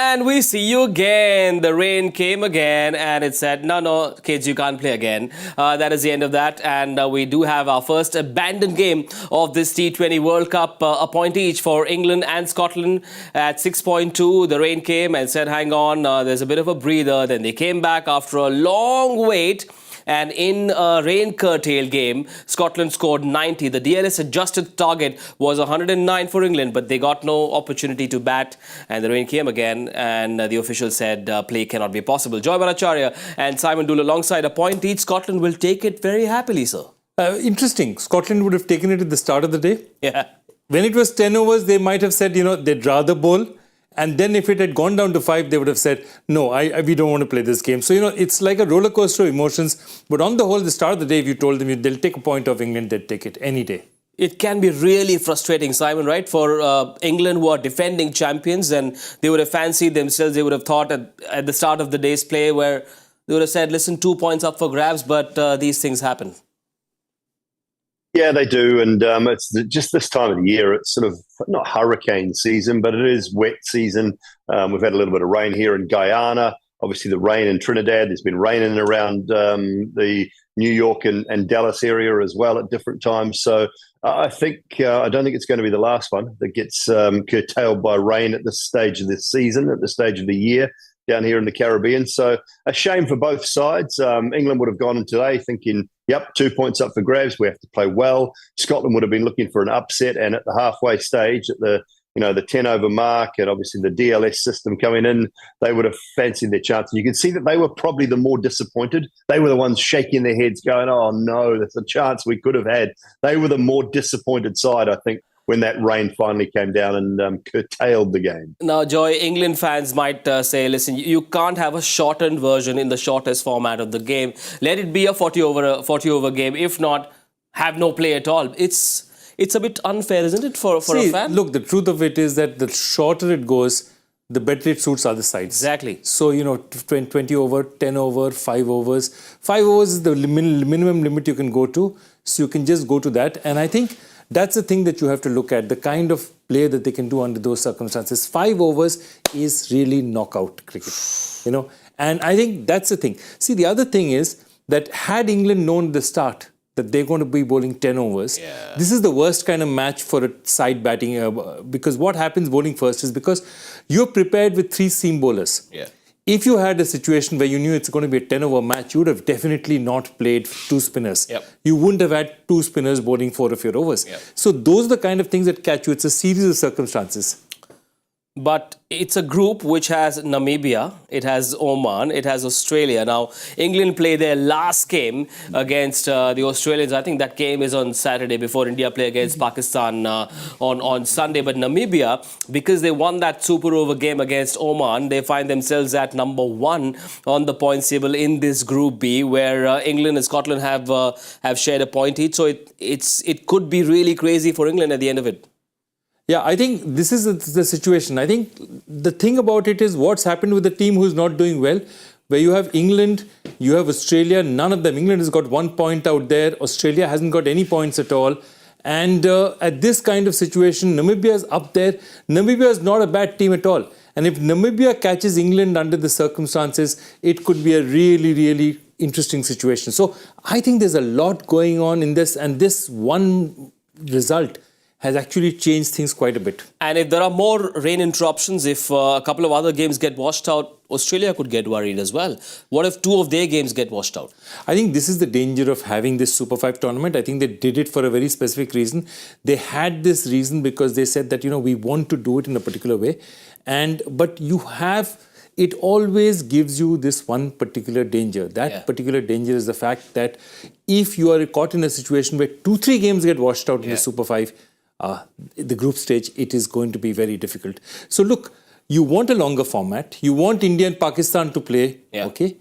And we see you again. The rain came again and it said, no, kids, you can't play again. That is the end of that. And we do have our first abandoned game of this T20 World Cup. A point each for England and Scotland at 6.2. The rain came and said, hang on, there's a bit of a breather. Then they came back after a long wait. And in a rain-curtailed game, Scotland scored 90. The DLS adjusted target was 109 for England, but they got no opportunity to bat. And the rain came again, and the official said play cannot be possible. Joy Bhattacharjya and Simon Doull alongside a point each. Scotland will take it very happily, sir. Interesting. Scotland would have taken it at the start of the day. Yeah. When it was 10 overs, they might have said, they'd rather bowl. And then if it had gone down to 5, they would have said, no, we don't want to play this game. So, it's like a roller coaster of emotions. But on the whole, the start of the day, if you told them they'll take a point off England, they'd take it any day. It can be really frustrating, Simon, right? For England, who are defending champions, and they would have fancied themselves, they would have thought at the start of the day's play where they would have said, listen, 2 points up for grabs, but these things happen. Yeah, they do. And it's just this time of the year, it's sort of not hurricane season, but it is wet season. We've had a little bit of rain here in Guyana. Obviously, the rain in Trinidad. There's been rain in and around the New York and Dallas area as well at different times. So I don't think it's going to be the last one that gets curtailed by rain at this stage of this season, at this stage of the year down here in the Caribbean. So a shame for both sides. England would have gone in today thinking, yep, 2 points up for grabs. We have to play well. Scotland would have been looking for an upset, and at the halfway stage, at the 10 over mark, and obviously the DLS system coming in, they would have fancied their chances. You can see that they were probably the more disappointed. They were the ones shaking their heads, going, "Oh no, that's a chance we could have had." They were the more disappointed side, I think, when that rain finally came down and curtailed the game. Now, Joy, England fans might say, listen, you can't have a shortened version in the shortest format of the game. Let it be a 40 over game. If not, have no play at all. It's a bit unfair, isn't it, for a fan? Look, the truth of it is that the shorter it goes, the better it suits other sides. Exactly. So, 20 over, 10 over, 5 overs. 5 overs is the minimum limit you can go to. So you can just go to that. And I think that's the thing that you have to look at, the kind of play that they can do under those circumstances. 5 overs is really knockout cricket, And I think that's the thing. See, the other thing is that had England known at the start that they're going to be bowling 10 overs, this is the worst kind of match for a side batting. Because what happens bowling first is because you're prepared with 3 seam bowlers. Yeah. If you had a situation where you knew it's going to be a 10-over match, you would have definitely not played 2 spinners. Yep. You wouldn't have had 2 spinners bowling 4 of your overs. Yep. So those are the kind of things that catch you. It's a series of circumstances. But it's a group which has Namibia, it has Oman, it has Australia. Now, England play their last game against the Australians. I think that game is on Saturday before India play against Pakistan on Sunday. But Namibia, because they won that super over game against Oman, they find themselves at number 1 on the points table in this Group B, where England and Scotland have shared a point each. So it could be really crazy for England at the end of it. Yeah, I think this is the situation. I think the thing about it is what's happened with the team who's not doing well, where you have England, you have Australia, none of them. England has got 1 point out there. Australia hasn't got any points at all. And at this kind of situation, Namibia is up there. Namibia is not a bad team at all. And if Namibia catches England under the circumstances, it could be a really, really interesting situation. So I think there's a lot going on in this, and this one result has actually changed things quite a bit. And if there are more rain interruptions, if a couple of other games get washed out, Australia could get worried as well. What if 2 of their games get washed out? I think this is the danger of having this Super 5 tournament. I think they did it for a very specific reason. They had this reason because they said that, we want to do it in a particular way. But it always gives you this one particular danger. That particular danger is the fact that if you are caught in a situation where 2-3 games get washed out in the Super 5, the group stage, it is going to be very difficult. So look, you want a longer format. You want India and Pakistan to play, okay?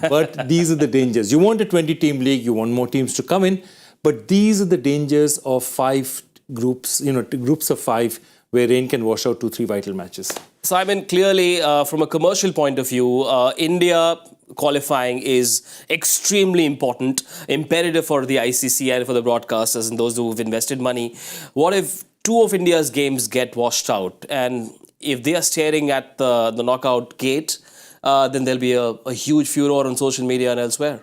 But these are the dangers. You want a 20-team league. You want more teams to come in. But these are the dangers of 5 groups, groups of 5, where rain can wash out 2-3 vital matches. Simon, clearly, from a commercial point of view, India qualifying is extremely important, imperative for the ICC and for the broadcasters and those who have invested money. What if 2 of India's games get washed out? And if they are staring at the knockout gate, then there'll be a huge furor on social media and elsewhere.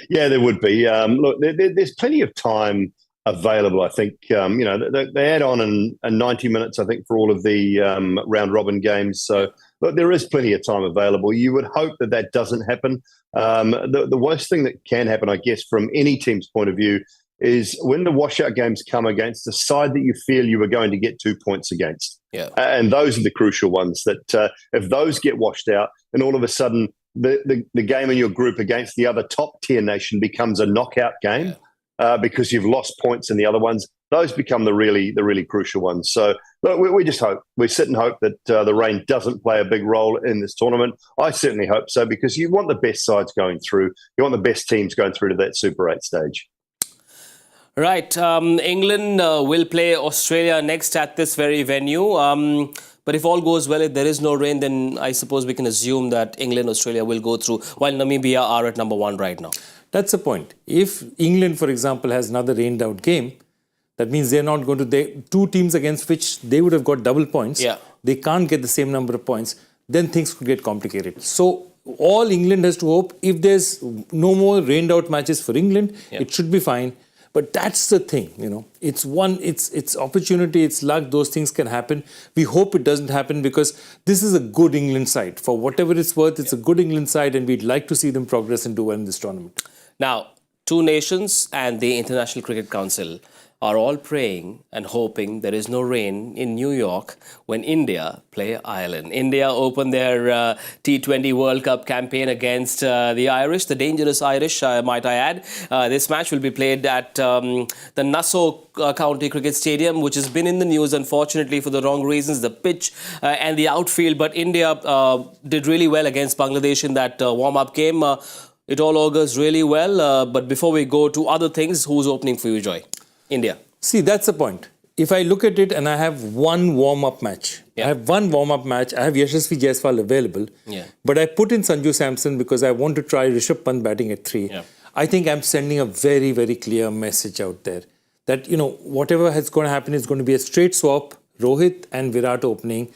Yeah, there would be. Look, there's plenty of time available. I think they add on in 90 minutes. I think for all of the round robin games. So look, there is plenty of time available. You would hope that doesn't happen. The worst thing that can happen, I guess, from any team's point of view, is when the washout games come against the side that you feel you were going to get 2 points against. Yeah, and those are the crucial ones. That if those get washed out, and all of a sudden the game in your group against the other top tier nation becomes a knockout game because you've lost points in the other ones. Those become the really crucial ones. So look, we just hope, we sit and hope that the rain doesn't play a big role in this tournament. I certainly hope so, because you want the best sides going through. You want the best teams going through to that Super 8 stage. Right. England will play Australia next at this very venue. But if all goes well, if there is no rain, then I suppose we can assume that England, Australia will go through, while Namibia are at number 1 right now. That's the point. If England, for example, has another rained out game, that means they're not going to... two teams against which they would have got double points. Yeah. They can't get the same number of points. Then things could get complicated. So all England has to hope, if there's no more rained out matches for England, it should be fine. But that's the thing, it's opportunity, it's luck, those things can happen. We hope it doesn't happen, because this is a good England side. For whatever it's worth, it's a good England side, and we'd like to see them progress and do well in this tournament. Now, two nations and the International Cricket Council are all praying and hoping there is no rain in New York when India play Ireland. India opened their T20 World Cup campaign against the Irish, the dangerous Irish, might I add. This match will be played at the Nassau County Cricket Stadium, which has been in the news, unfortunately, for the wrong reasons, the pitch and the outfield. But India did really well against Bangladesh in that warm-up game. It all augurs really well. But before we go to other things, who's opening for you, Joy? India. See, that's the point. If I look at it and I have one warm-up match, I have one warm-up match, I have Yashasvi Jaiswal available, but I put in Sanju Samson because I want to try Rishabh Pant batting at 3. I think I'm sending a very, very clear message out there that, whatever is going to happen is going to be a straight swap, Rohit and Virat opening,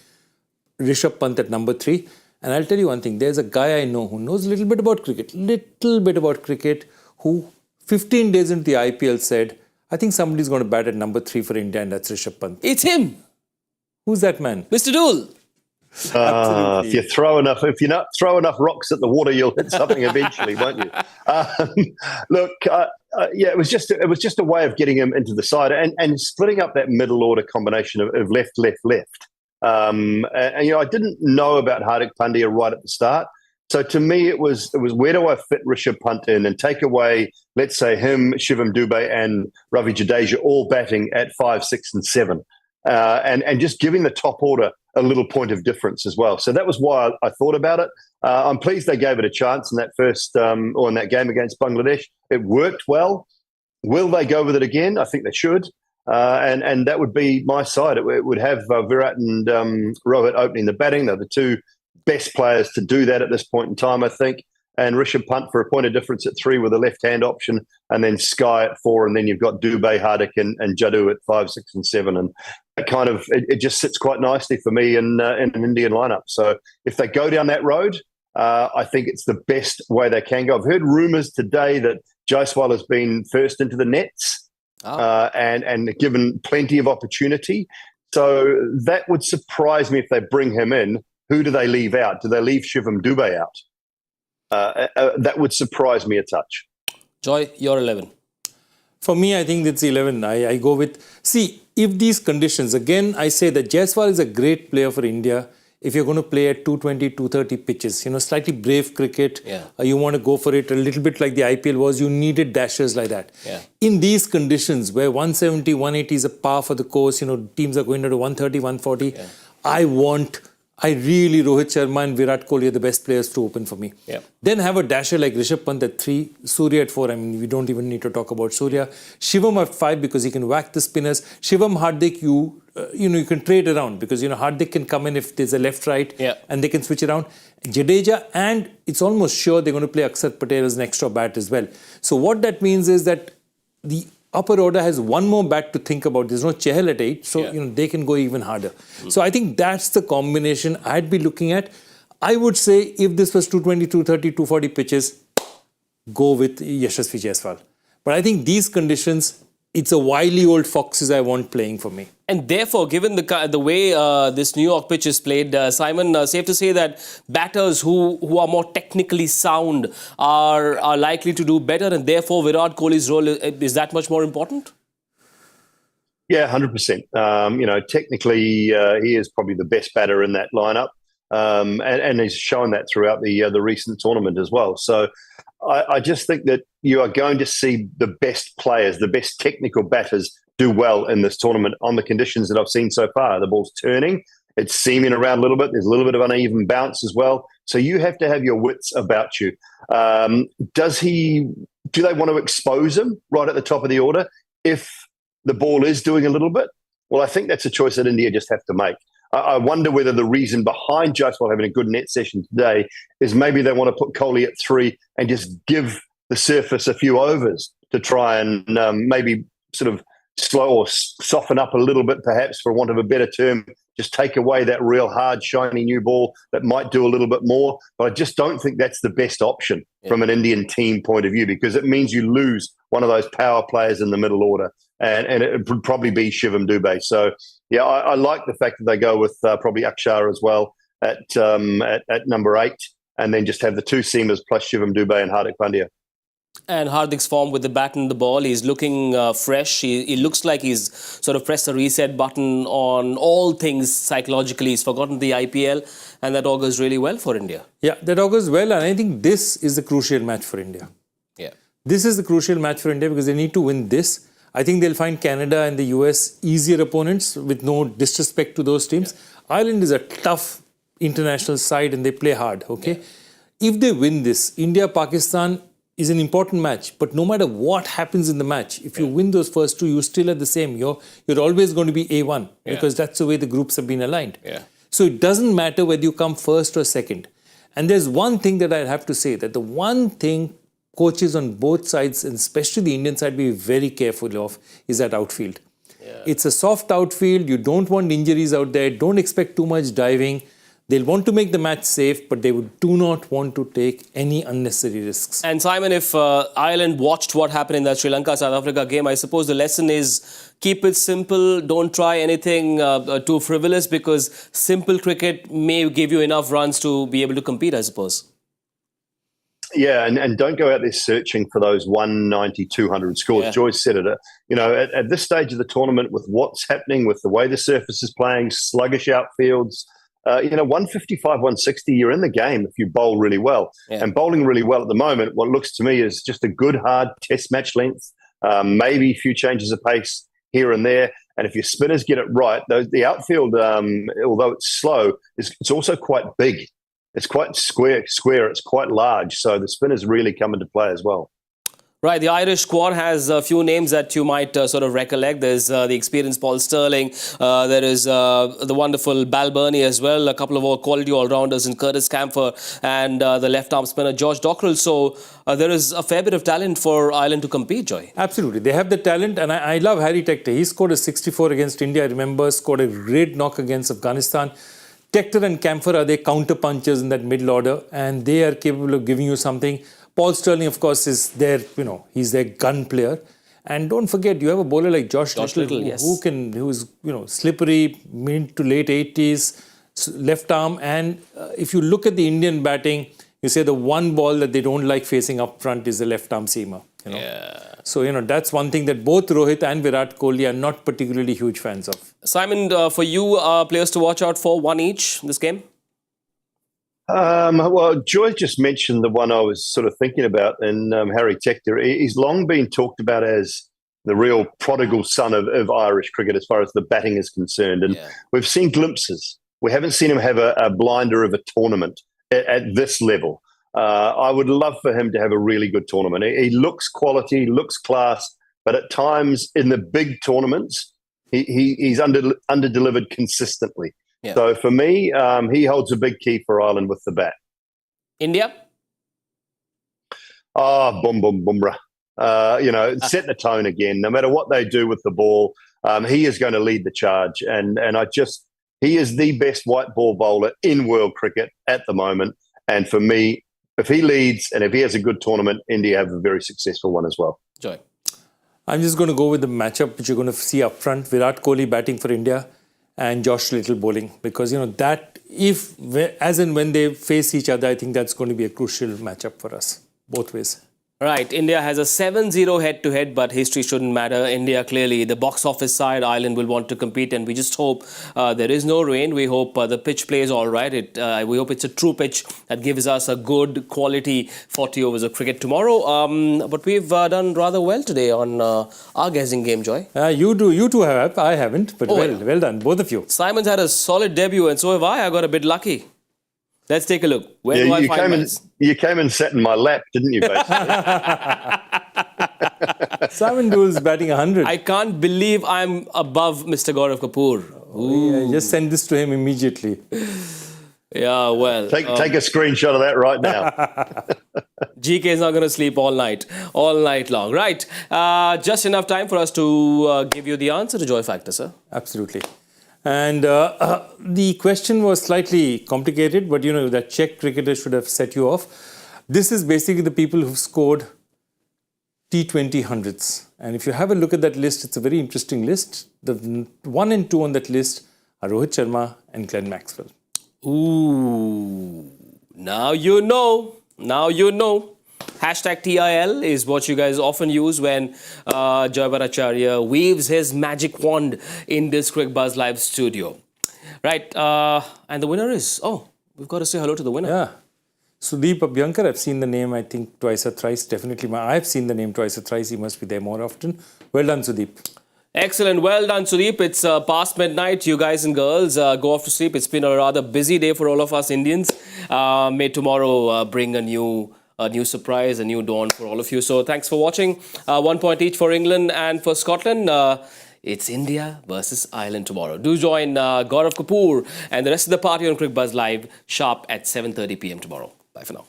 Rishabh Pant at number 3. And I'll tell you one thing, there's a guy I know who knows a little bit about cricket, who 15 days into the IPL said, I think somebody's going to bat at number 3 for India, and that's Rishabh Pant. It's him. Who's that man? Mr. Doull. If you not throw enough rocks at the water, you'll hit something eventually, won't you? Look, it was just a way of getting him into the side and splitting up that middle order combination of left. And I didn't know about Hardik Pandya right at the start. So to me, it was where do I fit Rishabh Pant in and take away, let's say, him, Shivam Dube and Ravi Jadeja all batting at 5, 6 and 7 and just giving the top order a little point of difference as well. So that was why I thought about it. I'm pleased they gave it a chance in that first or in that game against Bangladesh. It worked well. Will they go with it again? I think they should. And that would be my side. It would have Virat and Rohit opening the batting. They're the two best players to do that at this point in time, I think. And Rishabh Pant for a point of difference at 3 with a left-hand option, and then Sky at 4, and then you've got Dube, Hardik and Jadoo at 5, 6 and 7. And that kind of, it just sits quite nicely for me in an Indian lineup. So if they go down that road, I think it's the best way they can go. I've heard rumours today that Jaiswal has been first into the nets and given plenty of opportunity. So that would surprise me if they bring him in. Who do they leave out? Do they leave Shivam Dube out? That would surprise me a touch. Joy, you're 11. For me, I think it's 11. I go with... See, if these conditions... Again, I say that Jaiswal is a great player for India if you're going to play at 220, 230 pitches. Slightly brave cricket. You want to go for it a little bit like the IPL was. You needed dashers like that. In these conditions where 170, 180 is a par for the course, teams are going to 130, 140. I really, Rohit Sharma and Virat Kohli are the best players to open for me. Then have a dasher like Rishabh Pant at 3, Surya at 4. I mean, we don't even need to talk about Surya. Shivam at 5 because he can whack the spinners. Shivam, Hardik, you can trade around because, Hardik can come in if there's a left-right and they can switch around. Jadeja, and it's almost sure they're going to play Akshar Patel as an extra bat as well. So what that means is that the upper order has one more bat to think about. There's no Chahal at 8, so they can go even harder. So I think that's the combination I'd be looking at. I would say if this was 220, 230, 240 pitches, go with Yashasvi Jaiswal. But I think these conditions, it's a wily old foxes I want playing for me. And therefore, given the way this New York pitch is played, Simon, safe to say that batters who are more technically sound are likely to do better, and therefore Virat Kohli's role is that much more important? Yeah, 100%. Technically, he is probably the best batter in that lineup, and he's shown that throughout the recent tournament as well. So I just think that you are going to see the best players, the best technical batters do well in this tournament on the conditions that I've seen so far. The ball's turning, it's seaming around a little bit. There's a little bit of uneven bounce as well. So you have to have your wits about you. Do they want to expose him right at the top of the order if the ball is doing a little bit? Well, I think that's a choice that India just have to make. I wonder whether the reason behind Jaiswal having a good net session today is maybe they want to put Kohli at 3 and just give the surface a few overs to try and maybe sort of slow or soften up a little bit, perhaps, for want of a better term, just take away that real hard, shiny new ball that might do a little bit more. But I just don't think that's the best option from an Indian team point of view, because it means you lose one of those power players in the middle order, and it would probably be Shivam Dube. So, yeah, I like the fact that they go with probably Akshar as well at number 8, and then just have the 2 seamers plus Shivam Dube and Hardik Pandya. And Hardik's form with the bat and the ball, he's looking fresh. He looks like he's sort of pressed the reset button on all things psychologically. He's forgotten the IPL, and that augurs really well for India. Yeah, that augurs well, and I think this is the crucial match for India. Yeah, this is the crucial match for India because they need to win this. I think they'll find Canada and the US easier opponents, with no disrespect to those teams. Yeah. Ireland is a tough international side and they play hard, okay? Yeah. If they win this, India-Pakistan is an important match, but no matter what happens in the match, if you win those first 2, you're still at the same. You're always going to be A1 because that's the way the groups have been aligned. Yeah. So it doesn't matter whether you come first or second. And there's one thing that I have to say, that the one thing coaches on both sides, and especially the Indian side, be very careful of is that outfield. Yeah. It's a soft outfield. You don't want injuries out there. Don't expect too much diving. They'll want to make the match safe, but they do not want to take any unnecessary risks. And Simon, if Ireland watched what happened in that Sri Lanka-South Africa game, I suppose the lesson is keep it simple. Don't try anything too frivolous, because simple cricket may give you enough runs to be able to compete, I suppose. Yeah, and don't go out there searching for those 190, 200 scores. Yeah. Joyce said it. At this stage of the tournament, with what's happening, with the way the surface is playing, sluggish outfields, 155, 160, you're in the game if you bowl really well. Yeah. And bowling really well at the moment, what looks to me is just a good, hard test match length, maybe a few changes of pace here and there. And if your spinners get it right, the outfield, although it's slow, it's also quite big. It's quite square, it's quite large. So the spinners really come into play as well. Right, the Irish squad has a few names that you might sort of recollect. There's the experienced Paul Sterling. There is the wonderful Balbirnie as well. A couple of quality all-rounders in Curtis Camphor and the left-arm spinner George Dockrell. So there is a fair bit of talent for Ireland to compete, Joy. Absolutely. They have the talent. And I love Harry Tector. He scored a 64 against India, I remember. Scored a great knock against Afghanistan. Tector and Camphor are their counter-punchers in that middle order. And they are capable of giving you something. Paul Sterling, of course, is their, he's their gun player. And don't forget, you have a bowler like Josh Little yes. who is, slippery, mid to late 80s, left arm. And if you look at the Indian batting, you say the one ball that they don't like facing up front is the left arm seamer. Yeah. So, that's one thing that both Rohit and Virat Kohli are not particularly huge fans of. Simon, for you, players to watch out for, one each in this game? Well, Joy just mentioned the one I was sort of thinking about in Harry Tector. He's long been talked about as the real prodigal son of Irish cricket as far as the batting is concerned. And we've seen glimpses. We haven't seen him have a blinder of a tournament at this level. I would love for him to have a really good tournament. He looks quality, looks class, but at times in the big tournaments, he's under-delivered consistently. Yeah. So for me, he holds a big key for Ireland with the bat. India? Bumrah. set the tone again. No matter what they do with the ball, he is going to lead the charge. And he is the best white ball bowler in world cricket at the moment. And for me, if he leads and if he has a good tournament, India have a very successful one as well. Joy. I'm just going to go with the matchup which you're going to see up front. Virat Kohli batting for India and Josh Little bowling. Because, as and when they face each other, I think that's going to be a crucial matchup for us, both ways. Right, India has a 7-0 head-to-head, but history shouldn't matter. India, clearly, the box office side, Ireland will want to compete, and we just hope there is no rain. We hope the pitch plays all right. We hope it's a true pitch that gives us a good quality 40 overs of cricket tomorrow. But we've done rather well today on our guessing game, Joy. You two have, I haven't, but well done, both of you. Simon's had a solid debut, and so have I. I got a bit lucky. Let's take a look. Where do I find mine? You came and sat in my lap, didn't you, basically? Simon Doull's batting 100. I can't believe I'm above Mr. Gaurav Kapoor. Yeah, just send this to him immediately. Yeah, well. Take a screenshot of that right now. GK is not going to sleep all night long. Right. Just enough time for us to give you the answer to Joy Factor, sir. Absolutely. And the question was slightly complicated, but that Czech cricketer should have set you off. This is basically the people who've scored T20 hundreds. And if you have a look at that list, it's a very interesting list. The 1 and 2 on that list are Rohit Sharma and Glenn Maxwell. Ooh, now you know. Hashtag TIL is what you guys often use when Joy Bhattacharjya weaves his magic wand in this Cricbuzz live studio. Right, and the winner is, we've got to say hello to the winner. Yeah, Sudeep Abhyankar. I've seen the name, I think, twice or thrice. Definitely, I've seen the name twice or thrice. He must be there more often. Well done, Sudeep. Excellent. Well done, Sudeep. It's past midnight. You guys and girls go off to sleep. It's been a rather busy day for all of us Indians. May tomorrow bring a new surprise, a new dawn for all of you. So thanks for watching. 1 point each for England and for Scotland. It's India versus Ireland tomorrow. Do join Gaurav Kapoor and the rest of the party on Cricbuzz Live sharp at 7:30 p.m. tomorrow. Bye for now.